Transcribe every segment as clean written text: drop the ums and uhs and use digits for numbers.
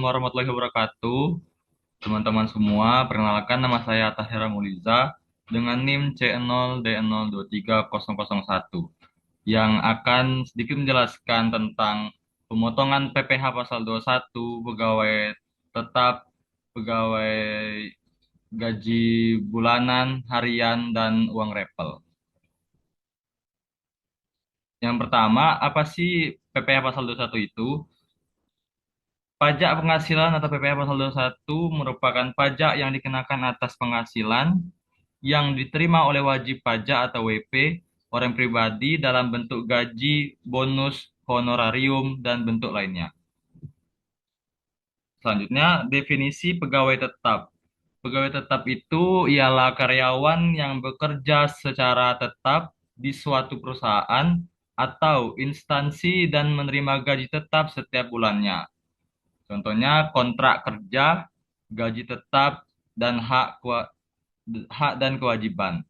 warahmatullahi wabarakatuh. Teman-teman semua, perkenalkan nama saya Tahira Muliza dengan NIM C0D0230001 yang akan sedikit menjelaskan tentang pemotongan PPh pasal 21 pegawai tetap, pegawai gaji bulanan, harian, dan uang repel. Yang pertama, apa sih PPh pasal 21 itu? Pajak penghasilan atau PPh pasal 21 merupakan pajak yang dikenakan atas penghasilan yang diterima oleh wajib pajak atau WP orang pribadi dalam bentuk gaji, bonus, honorarium, dan bentuk lainnya. Selanjutnya, definisi pegawai tetap. Pegawai tetap itu ialah karyawan yang bekerja secara tetap di suatu perusahaan atau instansi dan menerima gaji tetap setiap bulannya. Contohnya kontrak kerja, gaji tetap, dan hak dan kewajiban.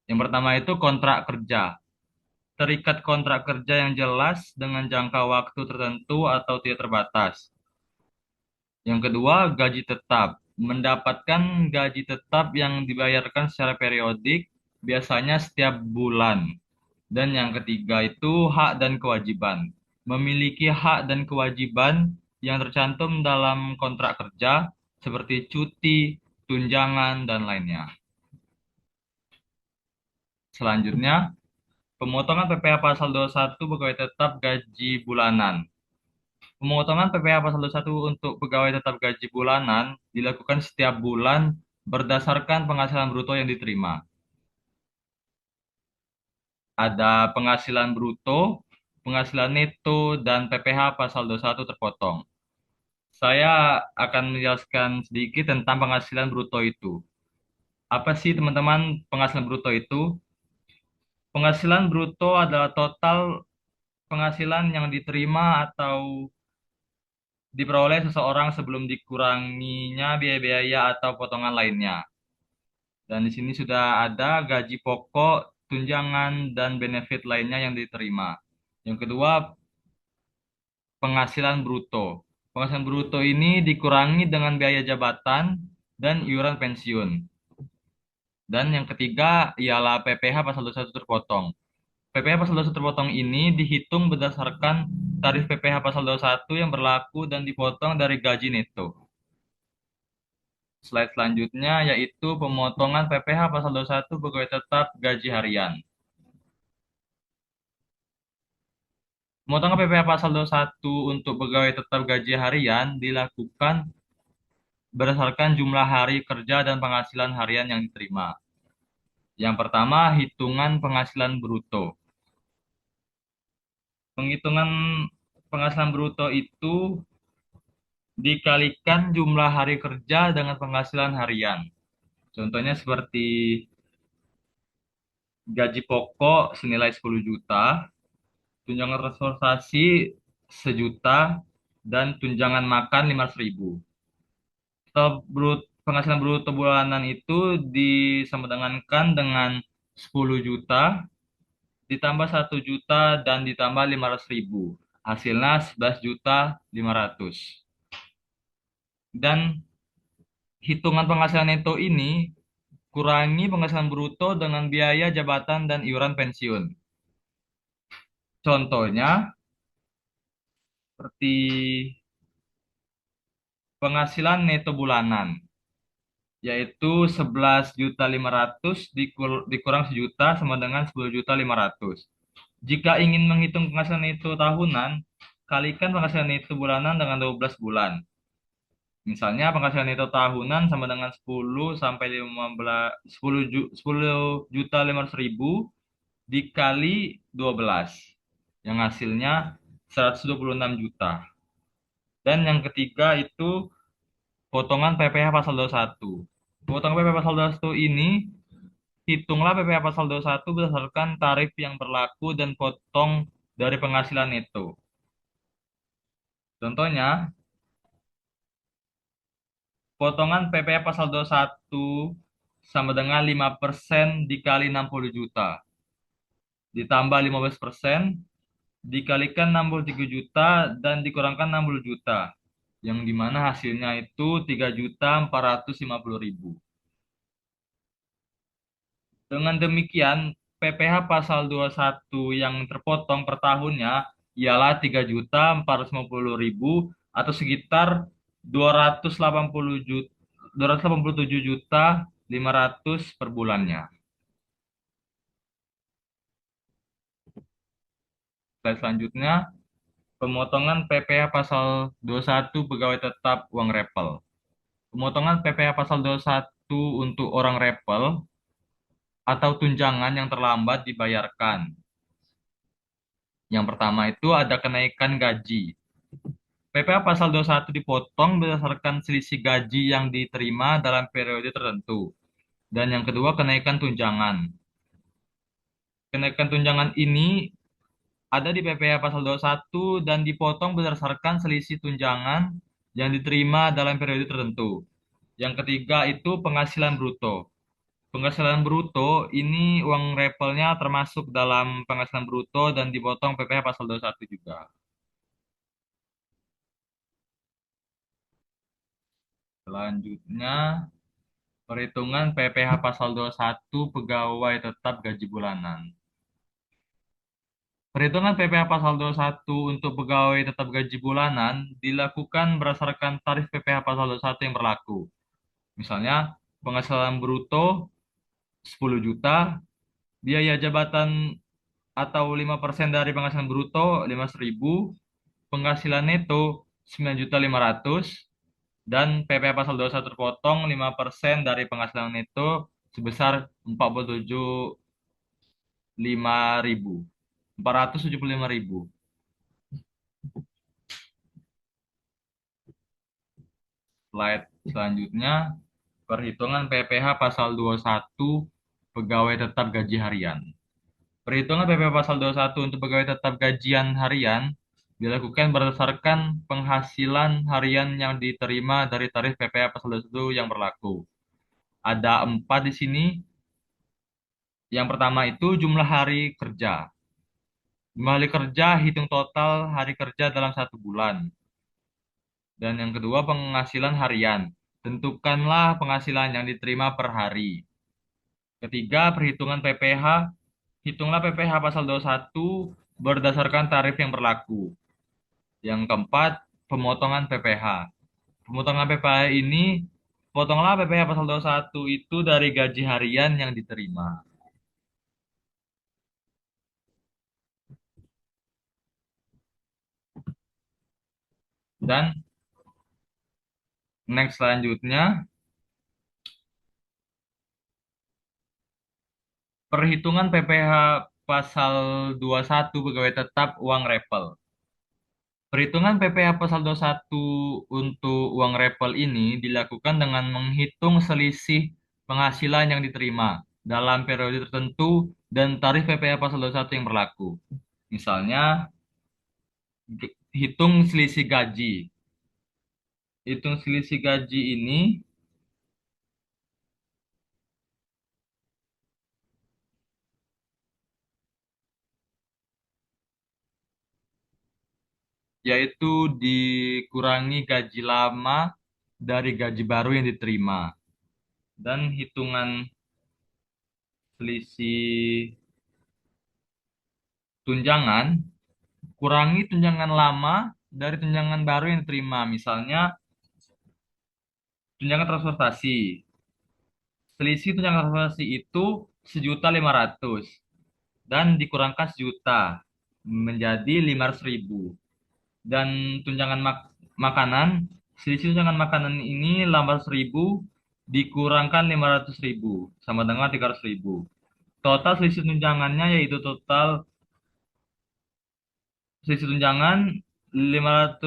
Yang pertama itu kontrak kerja. Terikat kontrak kerja yang jelas dengan jangka waktu tertentu atau tidak terbatas. Yang kedua, gaji tetap. Mendapatkan gaji tetap yang dibayarkan secara periodik, biasanya setiap bulan. Dan yang ketiga itu hak dan kewajiban. Memiliki hak dan kewajiban yang tercantum dalam kontrak kerja seperti cuti, tunjangan, dan lainnya. Selanjutnya, pemotongan PPh pasal 21 pegawai tetap gaji bulanan. Pemotongan PPh pasal 21 untuk pegawai tetap gaji bulanan dilakukan setiap bulan berdasarkan penghasilan bruto yang diterima. Ada penghasilan bruto, penghasilan neto, dan PPh pasal 21 terpotong. Saya akan menjelaskan sedikit tentang penghasilan bruto itu. Apa sih teman-teman penghasilan bruto itu? Penghasilan bruto adalah total penghasilan yang diterima atau diperoleh seseorang sebelum dikuranginya biaya-biaya atau potongan lainnya. Dan di sini sudah ada gaji pokok, tunjangan, dan benefit lainnya yang diterima. Yang kedua, penghasilan bruto. Penghasilan bruto ini dikurangi dengan biaya jabatan dan iuran pensiun. Dan yang ketiga ialah PPh pasal 21 terpotong. PPh pasal 21 terpotong ini dihitung berdasarkan tarif PPh pasal 21 yang berlaku dan dipotong dari gaji neto. Slide selanjutnya yaitu pemotongan PPh pasal 21 pegawai tetap gaji harian. Pemotongan PPh pasal 21 untuk pegawai tetap gaji harian dilakukan berdasarkan jumlah hari kerja dan penghasilan harian yang diterima. Yang pertama, hitungan penghasilan bruto. Penghitungan penghasilan bruto itu dikalikan jumlah hari kerja dengan penghasilan harian. Contohnya seperti gaji pokok senilai 10 juta, tunjangan transportasi sejuta, dan tunjangan makan 500.000. Penghasilan bruto bulanan itu disambangankan dengan 10 juta, ditambah 1 juta, dan ditambah 500.000. Hasilnya 11.500.000. Dan hitungan penghasilan neto ini kurangi penghasilan bruto dengan biaya jabatan dan iuran pensiun. Contohnya, seperti penghasilan neto bulanan, yaitu 11.500.000 dikurang sejuta sama dengan 10.500.000. Jika ingin menghitung penghasilan neto tahunan, kalikan penghasilan neto bulanan dengan 12 bulan. Misalnya penghasilan neto tahunan sama dengan 10 sampai 15 10 juta 500.000 dikali 12 yang hasilnya 126 juta. Dan yang ketiga itu potongan PPh pasal 21. Potongan PPh pasal 21 ini hitunglah PPh pasal 21 berdasarkan tarif yang berlaku dan potong dari penghasilan neto. Contohnya, potongan PPh pasal 21 sama dengan 5% dikali 60 juta. Ditambah 15% dikalikan 63 juta dan dikurangkan 60 juta. yang dimana hasilnya itu 3.450.000. Dengan demikian, PPh pasal 21 yang terpotong per tahunnya ialah 3.450.000 atau sekitar 280 juta, 287 juta 500 per bulannya. Slide selanjutnya, pemotongan PPh pasal 21 pegawai tetap uang repel. Pemotongan PPh pasal 21 untuk orang repel atau tunjangan yang terlambat dibayarkan. Yang pertama itu ada kenaikan gaji. PPh pasal 21 dipotong berdasarkan selisih gaji yang diterima dalam periode tertentu. Dan yang kedua, kenaikan tunjangan. Kenaikan tunjangan ini ada di PPh pasal 21 dan dipotong berdasarkan selisih tunjangan yang diterima dalam periode tertentu. Yang ketiga itu penghasilan bruto. Penghasilan bruto ini uang repelnya termasuk dalam penghasilan bruto dan dipotong PPh pasal 21 juga. Selanjutnya, perhitungan PPh pasal 21 pegawai tetap gaji bulanan. Perhitungan PPh pasal 21 untuk pegawai tetap gaji bulanan dilakukan berdasarkan tarif PPh pasal 21 yang berlaku. Misalnya, penghasilan bruto 10 juta, biaya jabatan atau 5% dari penghasilan bruto 15.000, penghasilan neto 9.500.000, dan PPh pasal 21 terpotong 5% dari penghasilan neto sebesar 475.000. Slide selanjutnya, perhitungan PPh pasal 21 pegawai tetap gaji harian. Perhitungan PPh pasal 21 untuk pegawai tetap gajian harian dilakukan berdasarkan penghasilan harian yang diterima dari tarif PPh pasal 21 yang berlaku. Ada 4 di sini. Yang pertama itu jumlah hari kerja. Jumlah hari kerja hitung total hari kerja dalam satu bulan. Dan yang kedua penghasilan harian. Tentukanlah penghasilan yang diterima per hari. Ketiga, perhitungan PPh. Hitunglah PPh pasal 21 berdasarkan tarif yang berlaku. Yang keempat, pemotongan PPh. Pemotongan PPh ini, potonglah PPh pasal 21 itu dari gaji harian yang diterima. Dan next selanjutnya, perhitungan PPh pasal 21 pegawai tetap uang repel. Perhitungan PPh pasal 21 untuk uang repel ini dilakukan dengan menghitung selisih penghasilan yang diterima dalam periode tertentu dan tarif PPh pasal 21 yang berlaku. Misalnya, hitung selisih gaji. Hitung selisih gaji ini yaitu dikurangi gaji lama dari gaji baru yang diterima. Dan hitungan selisih tunjangan, kurangi tunjangan lama dari tunjangan baru yang diterima. Misalnya, tunjangan transportasi. Selisih tunjangan transportasi itu 1.500.000 dan dikurangkan 1 juta menjadi 500.000. Dan tunjangan makanan, selisih tunjangan makanan ini 18.000 dikurangkan 500.000 sama dengan 300.000. Total selisih tunjangannya yaitu total selisih tunjangan 500.000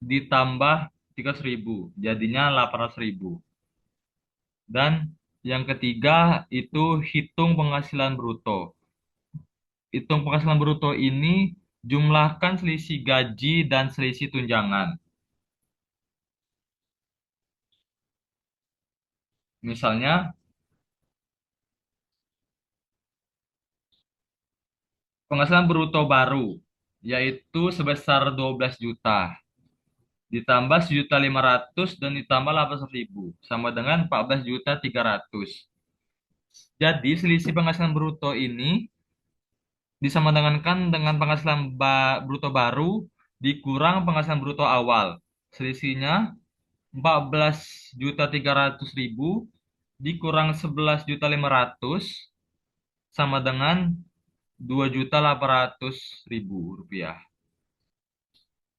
ditambah 300.000 jadinya 800.000. Dan yang ketiga itu hitung penghasilan bruto. Hitung penghasilan bruto ini jumlahkan selisih gaji dan selisih tunjangan. Misalnya, penghasilan bruto baru yaitu sebesar 12 juta. ditambah 1.500.000 dan ditambah 800.000 sama dengan 14.300.000. Jadi selisih penghasilan bruto ini disamadangankan dengan penghasilan bruto baru dikurang penghasilan bruto awal. Selisihnya 14.300.000 dikurang 11.500.000 sama dengan 2.800.000 rupiah.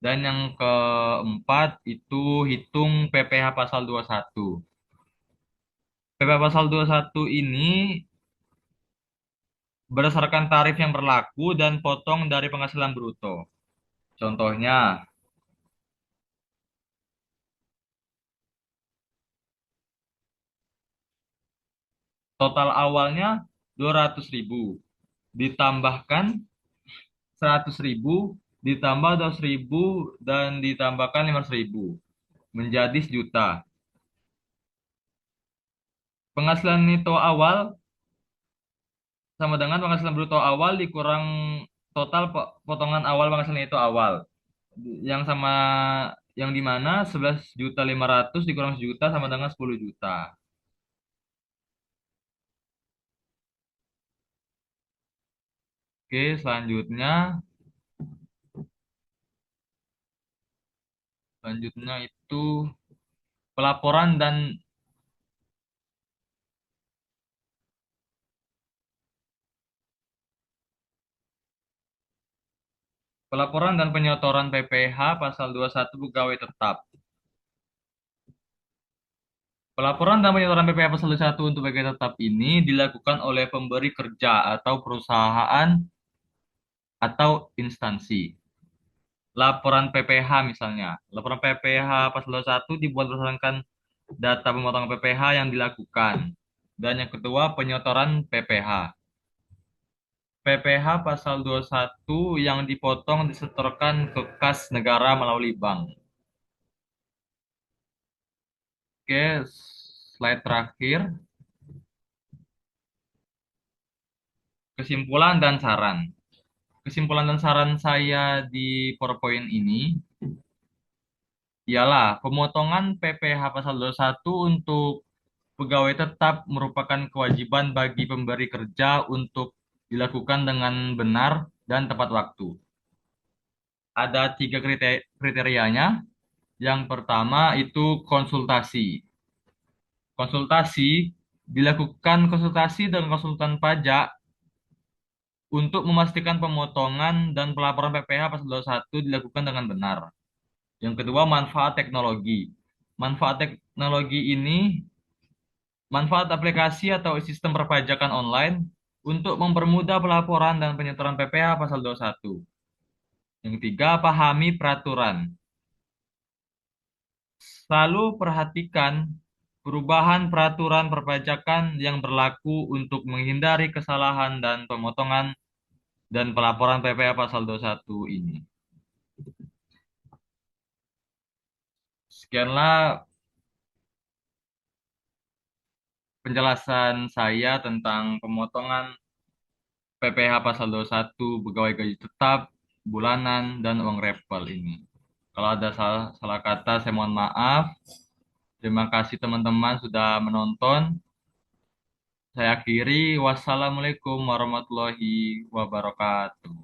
Dan yang keempat itu hitung PPh pasal 21. PPh pasal 21 ini berdasarkan tarif yang berlaku dan potong dari penghasilan bruto. Contohnya, total awalnya 200.000, ditambahkan 100.000, ditambah 200.000, dan ditambahkan 500.000, menjadi 1 juta. Penghasilan neto awal sama dengan penghasilan bruto awal dikurang total potongan awal penghasilan neto awal. Yang sama yang di mana 11.500.000 dikurang 1 juta sama dengan 10 juta. Oke, selanjutnya itu pelaporan dan penyotoran PPh pasal 21 pegawai tetap. Pelaporan dan penyotoran PPh pasal 21 untuk pegawai tetap ini dilakukan oleh pemberi kerja atau perusahaan atau instansi. Laporan PPh misalnya. Laporan PPh pasal 21 dibuat berdasarkan data pemotongan PPh yang dilakukan. Dan yang kedua, penyotoran PPh. PPh pasal 21 yang dipotong disetorkan ke kas negara melalui bank. Oke, slide terakhir. Kesimpulan dan saran. Kesimpulan dan saran saya di PowerPoint ini ialah pemotongan PPh pasal 21 untuk pegawai tetap merupakan kewajiban bagi pemberi kerja untuk dilakukan dengan benar dan tepat waktu. Ada 3 kriterianya. Yang pertama itu konsultasi. Konsultasi dilakukan konsultasi dengan konsultan pajak untuk memastikan pemotongan dan pelaporan PPh pasal 21 dilakukan dengan benar. Yang kedua, manfaat teknologi. Manfaat teknologi ini manfaat aplikasi atau sistem perpajakan online untuk mempermudah pelaporan dan penyetoran PPh pasal 21. Yang ketiga, pahami peraturan. Selalu perhatikan perubahan peraturan perpajakan yang berlaku untuk menghindari kesalahan dan pemotongan dan pelaporan PPh pasal 21 ini. Sekianlah penjelasan saya tentang pemotongan PPh pasal 21 pegawai gaji tetap, bulanan, dan uang repel ini. Kalau ada salah kata, saya mohon maaf. Terima kasih teman-teman sudah menonton. Saya akhiri. Wassalamualaikum warahmatullahi wabarakatuh.